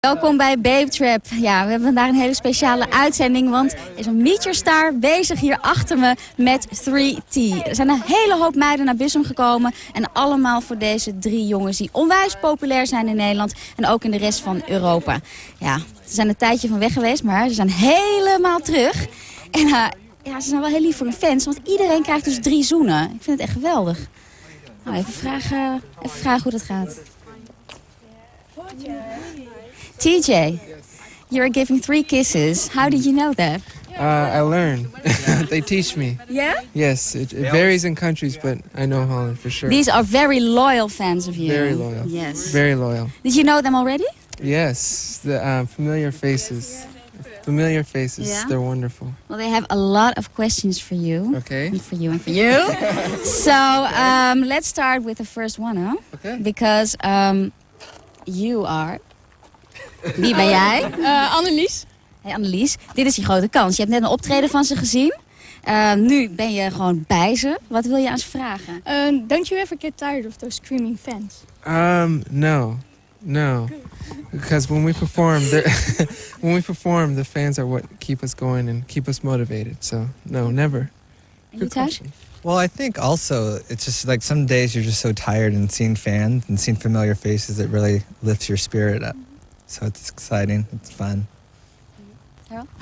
Welkom bij Babetrap. Ja, we hebben vandaag een hele speciale uitzending, want er is een Meet Your Star bezig hier achter me met 3T. Er zijn een hele hoop meiden naar Bussum gekomen en allemaal voor deze 3 jongens die onwijs populair zijn in Nederland en ook in de rest van Europa. Ja, ze zijn een tijdje van weg geweest, maar ze zijn helemaal terug. En ja, ze zijn wel heel lief voor hun fans, want iedereen krijgt dus 3 zoenen. Ik vind het echt geweldig. Nou, even vragen hoe dat gaat. TJ, you're giving 3 kisses. How did you know that? I learned. They teach me. Yeah? Yes, it varies in countries, but I know Holland for sure. These are very loyal fans of you. Very loyal. Yes. Very loyal. Did you know them already? Yes, the familiar faces. Familiar faces, Yeah? they're wonderful. Well, they have a lot of questions for you. Okay. And for you and for you. So, let's start with the first one, huh? Okay. Because you are... Wie ben jij? Annelies. Hey Annelies, dit is je grote kans. Je hebt net een optreden van ze gezien. Nu ben je gewoon bij ze. Wat wil je aan ze vragen? Don't you ever get tired of those screaming fans? No. Because when we perform, the fans are what keep us going and keep us motivated. So, no, never. En je thuis? Well, I think also it's just like some days you're just so tired, and seeing fans and seeing familiar faces, it really lifts your spirit up. So it's exciting. It's fun.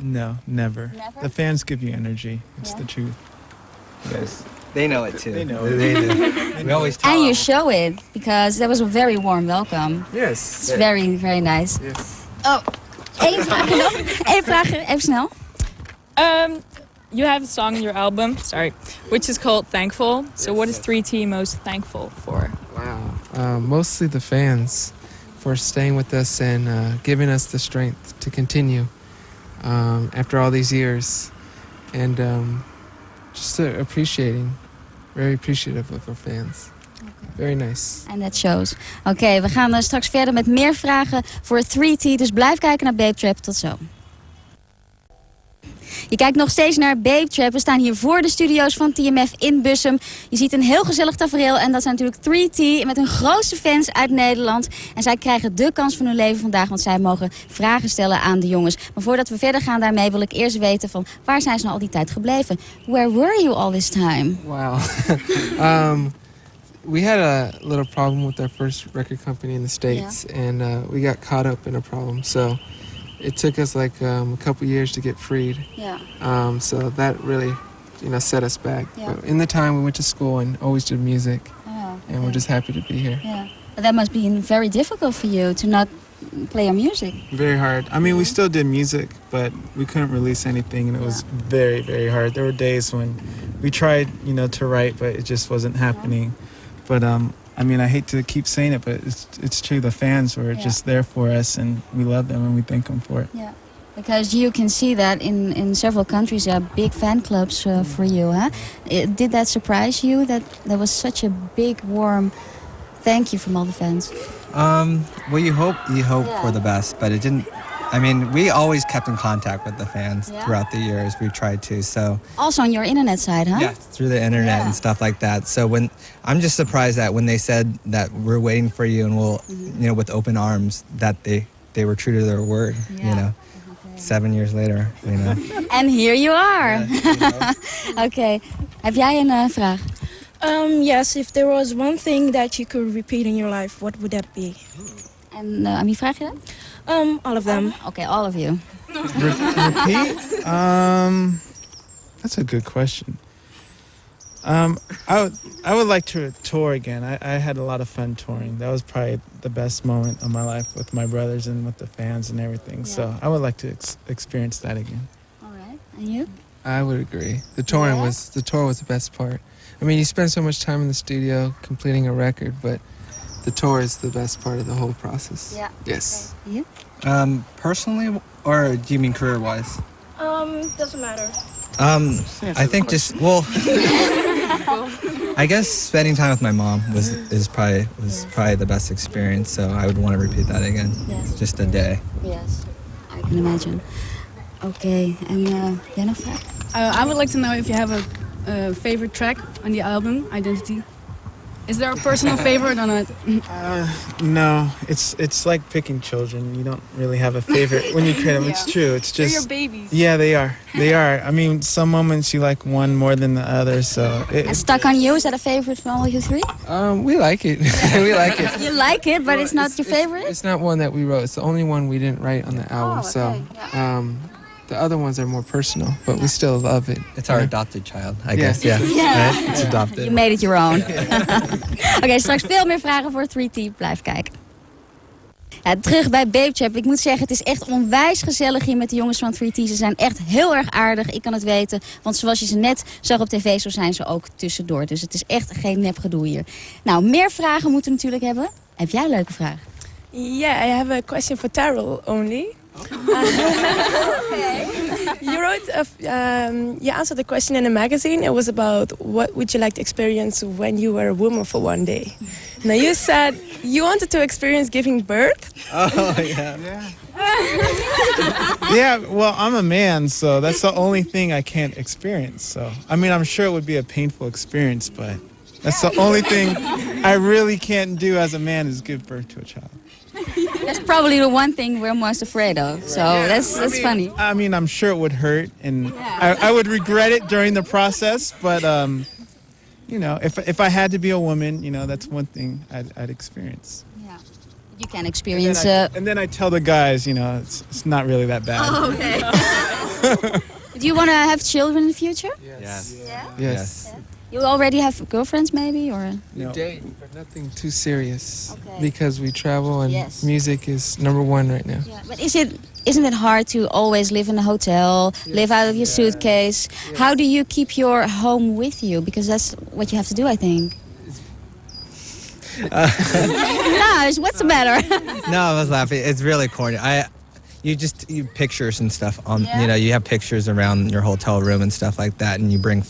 No, never. Never? The fans give you energy. It's the truth. Yes. They know it too. They know it. They do. We always tell And you them. show it, because that was a very warm welcome. Yes. It's very, very nice. Yes. Oh, één vraag nog. Één vraag, even snel. You have a song in your album, which is called Thankful. So what is 3T most thankful for? Wow. Mostly the fans for staying with us and giving us the strength to continue after all these years. And just very appreciative of our fans. Very nice. En that shows. Oké, we gaan straks verder met meer vragen voor 3T. Dus blijf kijken naar Babetrap. Tot zo. Je kijkt nog steeds naar Babetrap. We staan hier voor de studio's van TMF in Bussum. Je ziet een heel gezellig tafereel. En dat zijn natuurlijk 3T met hun grootste fans uit Nederland. En zij krijgen de kans van hun leven vandaag. Want zij mogen vragen stellen aan de jongens. Maar voordat we verder gaan daarmee wil ik eerst weten van... waar zijn ze nou al die tijd gebleven? Where were you all this time? Wow. We had a little problem with our first record company in the States. Yeah. And we got caught up in a problem. So it took us like a couple years to get freed. Yeah. So that really, set us back. Yeah. But in the time we went to school and always did music. Oh, okay. And we're just happy to be here. Yeah. But that must be very difficult for you to not play your music. Very hard. I mean, we still did music, but we couldn't release anything, and it was very, very hard. There were days when we tried, to write, but it just wasn't happening. But I mean, I hate to keep saying it, but it's true. The fans were just there for us, and we love them, and we thank them for it. Yeah, because you can see that in several countries there are big fan clubs for you. Huh? Did that surprise you that there was such a big, warm thank you from all the fans? Well, you hope for the best, but it didn't. I mean, we always kept in contact with the fans throughout the years. We tried to, so... Also on your internet side, huh? Yeah, through the internet and stuff like that. So I'm just surprised that when they said that we're waiting for you and we'll, with open arms, that they were true to their word, Okay. 7 years later, And here you are. Yeah, Okay. Heb jij een vraag? Yes, if there was one thing that you could repeat in your life, what would that be? En aan wie vraag je dat? All of them. Okay, all of you. Repeat? That's a good question. I would like to tour again. I had a lot of fun touring. That was probably the best moment of my life with my brothers and with the fans and everything. Yeah. So I would like to experience that again. All right. And you? I would agree. The tour was the best part. I mean, you spend so much time in the studio completing a record, but the tour is the best part of the whole process. Yeah. Yes. Okay. You? Personally, or do you mean career-wise? Doesn't matter. I think I guess spending time with my mom was probably the best experience. So I would want to repeat that again. Yes. Just a day. Yes. I can imagine. Okay. En jij nog vraag? I would like to know if you have a favorite track on the album, Identity. Is there a personal favorite or not? No, it's like picking children. You don't really have a favorite when you create them. It's true. It's They're just your babies. yeah, they are. They are. I mean, some moments you like one more than the other. So And Stuck on You, is that a favorite from all you three? We like it. We like it. You like it, but it's not your favorite? It's not one that we wrote. It's the only one we didn't write on the album. okay. So the other ones are more personal, but we still love it. It's our Yeah. adopted child, I Yeah. guess. Yeah. Yeah. Right? It's adopted. You made it your own. Oké, straks veel meer vragen voor 3T. Blijf kijken. Ja, terug bij Babetrap. Ik moet zeggen, het is echt onwijs gezellig hier met de jongens van 3T. Ze zijn echt heel erg aardig, ik kan het weten. Want zoals je ze net zag op tv, zo zijn ze ook tussendoor. Dus het is echt geen nepgedoe hier. Nou, meer vragen moeten we natuurlijk hebben. Heb jij een leuke vraag? Yeah, I have a question for Tarol only. You answered the question in a magazine. It was about what would you like to experience when you were a woman for one day. Now you said you wanted to experience giving birth. Oh, yeah. yeah. Well, I'm a man, so that's the only thing I can't experience. So I mean, I'm sure it would be a painful experience, but that's the only thing I really can't do as a man is give birth to a child. That's probably the one thing we're most afraid of. So that's funny. I mean, I'm sure it would hurt, and I would regret it during the process. But you know, if I had to be a woman, you know, that's one thing I'd experience. Yeah. You can experience. And then I tell the guys, you know, it's not really that bad. Oh, okay. Do you want to have children in the future? Yes. Yes. You already have girlfriends, maybe, or? We No. date, but nothing too serious. Okay. Because we travel and Yes. music is number one right now. Yeah. But isn't it hard to always live in a hotel, live out of your suitcase? How do you keep your home with you? Because that's what you have to do, I think. Gosh, what's the matter? No, I was laughing. It's really corny. You pictures and stuff on. Yeah. You know, you have pictures around your hotel room and stuff like that, and you bring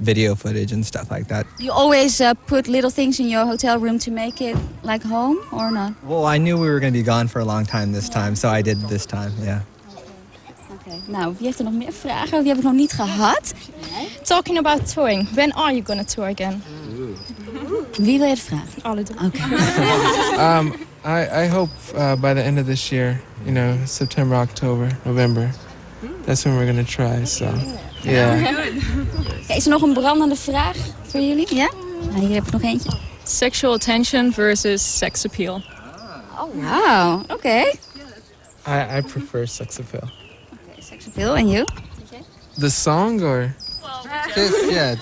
video footage and stuff like that. You always put little things in your hotel room to make it like home, or not? Well, I knew we were going to be gone for a long time this time, so I did this time. Yeah. Oké. Nou, wie heeft er nog meer vragen? Die heb ik nog niet gehad. Talking about touring, when are you gonna tour again? Wie wil je het vragen? Alle drie. Oké. I hope by the end of this year, you know, September, October, November, that's when we're going to try. So, yeah. Oké, is er nog een brandende vraag voor jullie? Ja? Nou, hier heb ik nog eentje. Sexual attention versus sex appeal. Oh, wow. Oké. I prefer sex appeal. Sex appeal, en you? The song or? Yeah.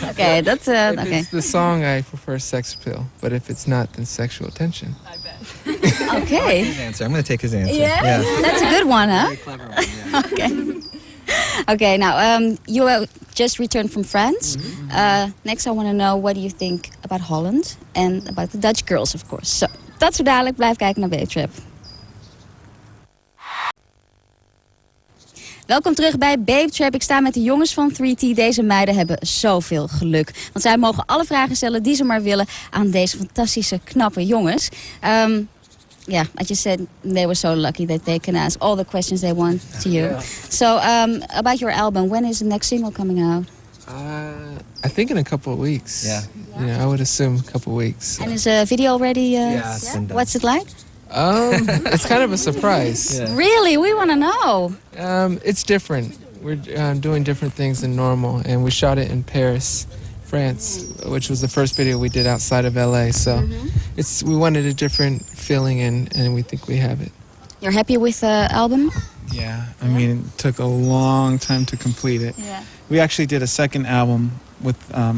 Oké, dat... If Oké. it's the song, I prefer sex appeal. But if it's not, then sexual attention. Oké. His answer. I'm going to take his answer. Yeah? That's a good one, huh? Clever one, yeah. Okay. Okay, now, you just returned from France. Next, I want to know, what do you think about Holland? And about the Dutch girls, of course. So, dat zo dadelijk. Blijf kijken naar Babetrap. Welkom terug bij Babetrap. Ik sta met de jongens van 3T. Deze meiden hebben zoveel geluk. Want zij mogen alle vragen stellen die ze maar willen aan deze fantastische, knappe jongens. Yeah, I just said they were so lucky that they can ask all the questions they want to you. So, about your album, when is the next single coming out? I think in a couple of weeks. Yeah. You know, I would assume a couple of weeks. And is a video already? Yeah, it's been done. What's it like? It's kind of a surprise. Yeah. Really? We want to know. It's different. We're doing different things than normal, and we shot it in Paris, France, which was the first video we did outside of LA. So we wanted a different feeling, and we think we have it. You're happy with the album? Yeah, I mean, it took a long time to complete it. Yeah. We actually did a second album with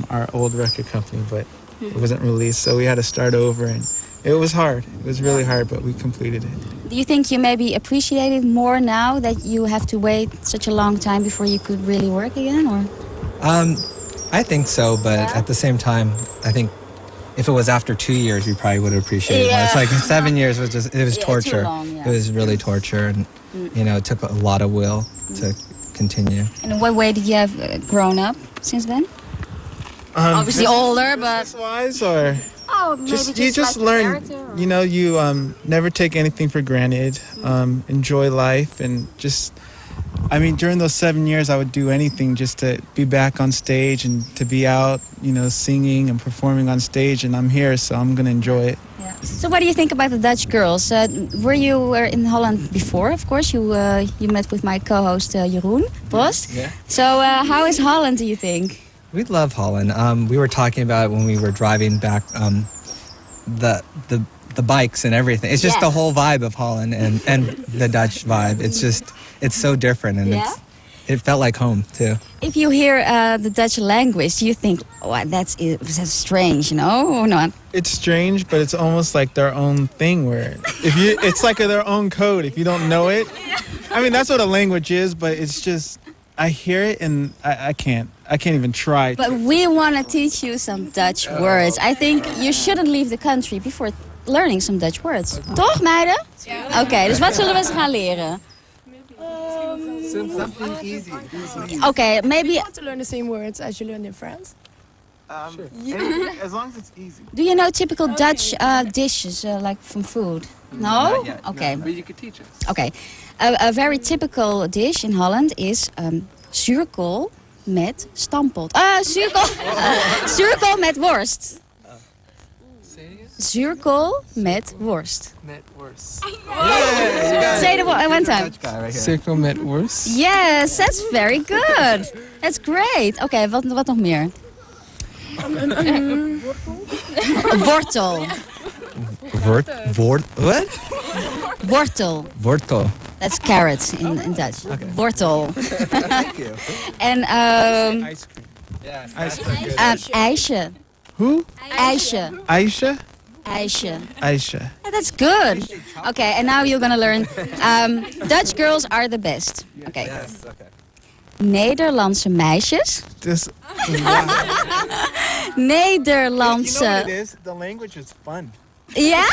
our old record company, but it wasn't released, so we had to start over, and it was hard. It was really hard, but we completed it. Do you think you maybe appreciate it more now that you have to wait such a long time before you could really work again, or? I think so, but at the same time, I think if it was after 2 years, we probably would appreciate it more. It's like 7 years was just, it was torture. Too long, yeah. It was really torture, and you know, it took a lot of will to continue. And in what way did you have grown up since then? Obviously older, but Business-wise, or maybe you just like learn. character, or- You know, you never take anything for granted. Enjoy life, and just I mean, during those 7 years, I would do anything just to be back on stage and to be out, singing and performing on stage. And I'm here, so I'm going to enjoy it. So what do you think about the Dutch girls? Were you in Holland before? Of course, you met with my co-host Jeroen Post. Yeah. So how is Holland, do you think? We love Holland. We were talking about it when we were driving back. The bikes and everything. It's just the whole vibe of Holland and the Dutch vibe. It's so different, and it felt like home too. If you hear the Dutch language, do you think, oh, that's strange, or not? It's strange, but it's almost like their own thing where it's like their own code. If you don't know it, I mean, that's what a language is, but it's just, I hear it and I can't even try. But we want to teach you some Dutch words. I think you shouldn't leave the country before learning some Dutch words. Toch, meiden? Ja. Oké, dus wat zullen we ze gaan leren? Something easy. Okay, maybe. You want to learn the same words as you learned in France? Sure. As long as it's easy. Do you know typical Dutch dishes, like from food? No? Not yet, Okay. no. But you could teach us. Okay. A very typical dish in Holland is zuurkool met stampot. Zuurkool met worst. Zuurkool met worst. Met worst. Say the word one time. Dutch guy right here. Circle met worst. Yes, that's very good. That's great. Oké, wat nog meer? Wortel. What? Wortel. Wortel. That's carrot in Dutch. Okay. Wortel. Thank you. En Ice cream. Yeah. Ice cream. ijsje. Who? Ijsje. Aisha? Ijsje. Aisha. Yeah, that's good. Okay, and now you're gonna learn. Dutch girls are the best. Okay. Yes. Okay. Nederlandse meisjes. This. Nederlandse. You know what it is? The language is fun. Yeah?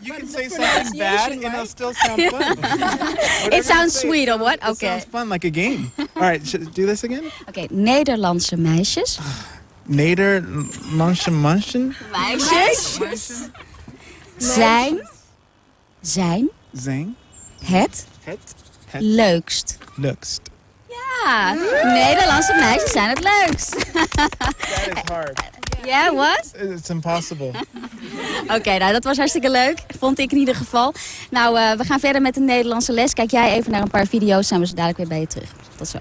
You can say something bad and it'll still sound fun. It sounds sweet or what? It Okay. sounds fun, like a game. All right, should do this again? Okay, Nederlandse meisjes. Nederlandse mensen. Meisjes. Zijn Zijn het het leukst. leukst. Ja, Nederlandse meisjes zijn het leukst. That is hard. Yeah, what? It's impossible. Oké, nou dat was hartstikke leuk. Vond ik in ieder geval. Nou, we gaan verder met de Nederlandse les. Kijk jij even naar een paar video's, zijn we zo dadelijk weer bij je terug. Tot zo.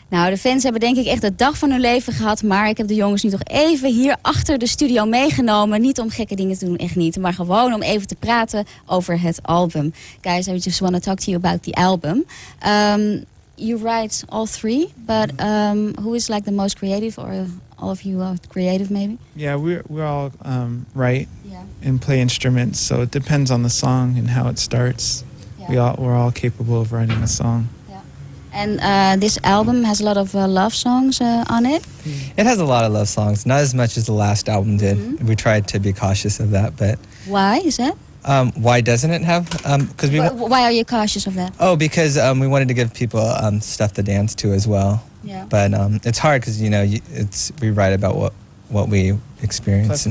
Nou, de fans hebben denk ik echt de dag van hun leven gehad. Maar ik heb de jongens nu toch even hier achter de studio meegenomen. Niet om gekke dingen te doen, echt niet. Maar gewoon om even te praten over het album. Guys, I just want to talk to you about the album. You write all three, but who is like the most creative, or all of you are creative maybe? Yeah, we're all write Yeah. and play instruments, so it depends on the song and how it starts. Yeah. We're all capable of writing a song. And this album has a lot of love songs on it. It has a lot of love songs, not as much as the last album did. Mm-hmm. We tried to be cautious of that, but Why is that? why doesn't it have? Because Why are you cautious of that? because we wanted to give people stuff to dance to as well. Yeah. But it's hard because we write about what we experience. Plus,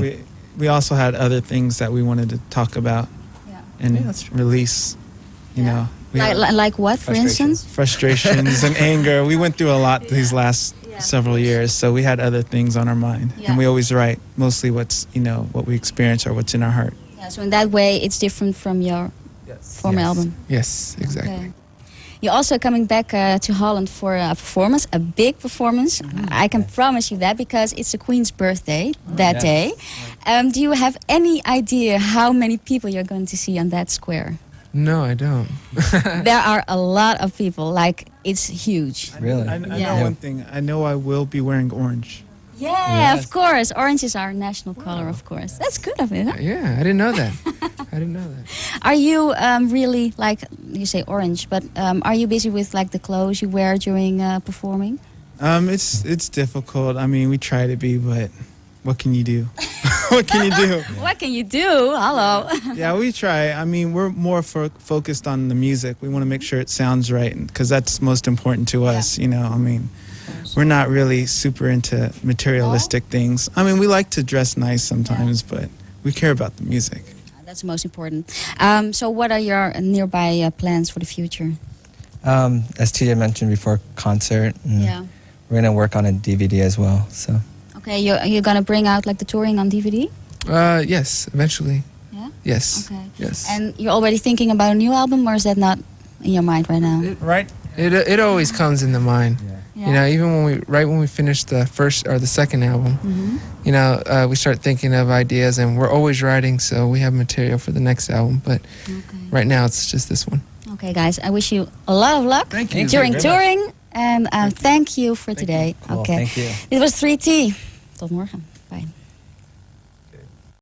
we also had other things that we wanted to talk about and Yeah, that's true. release. You know, we had Like what, for instance? frustrations and anger. We went through a lot these last several years, so we had other things on our mind, Yeah. and we always write mostly what we experience or what's in our heart. Yeah, so in that way, it's different from your former Yes. album. Yes, exactly. Okay. You're also coming back to Holland for a performance, a big performance. I can promise you that because it's the Queen's birthday that Yes. day. Do you have any idea how many people you're going to see on that square? No, I don't. There are a lot of people. Like, it's huge. Really? I Yeah. know one thing. I know I will be wearing orange. Yeah, of course. Orange is our national color, of course. That's good of it, huh? Yeah, I didn't know that. I didn't know that. Are you really, like, you say orange, but are you busy with, like, the clothes you wear during performing? It's difficult. I mean, we try to be, but what can you do? What can you do? What can you do? Hello. Yeah, we try. I mean, we're more focused on the music. We want to make sure it sounds right, because that's most important to us. You know, I mean, we're not really super into materialistic things. I mean, we like to dress nice sometimes, but we care about the music. That's the most important. So what are your nearby plans for the future? As TJ mentioned before, concert. And Yeah. we're gonna work on a DVD as well. So Okay, you're gonna bring out like the touring on DVD? Yes, eventually. Yeah? Yes. Okay. Yes. And you're already thinking about a new album, or is that not in your mind right now? It always comes in the mind. Yeah. You know, even when we finish the first or the second album, you know, we start thinking of ideas, and we're always writing, so we have material for the next album. But right now, it's just this one. Okay, guys, I wish you a lot of luck during touring. And thank you for today. Cool, Okay. thank you. Dit was 3T. Tot morgen.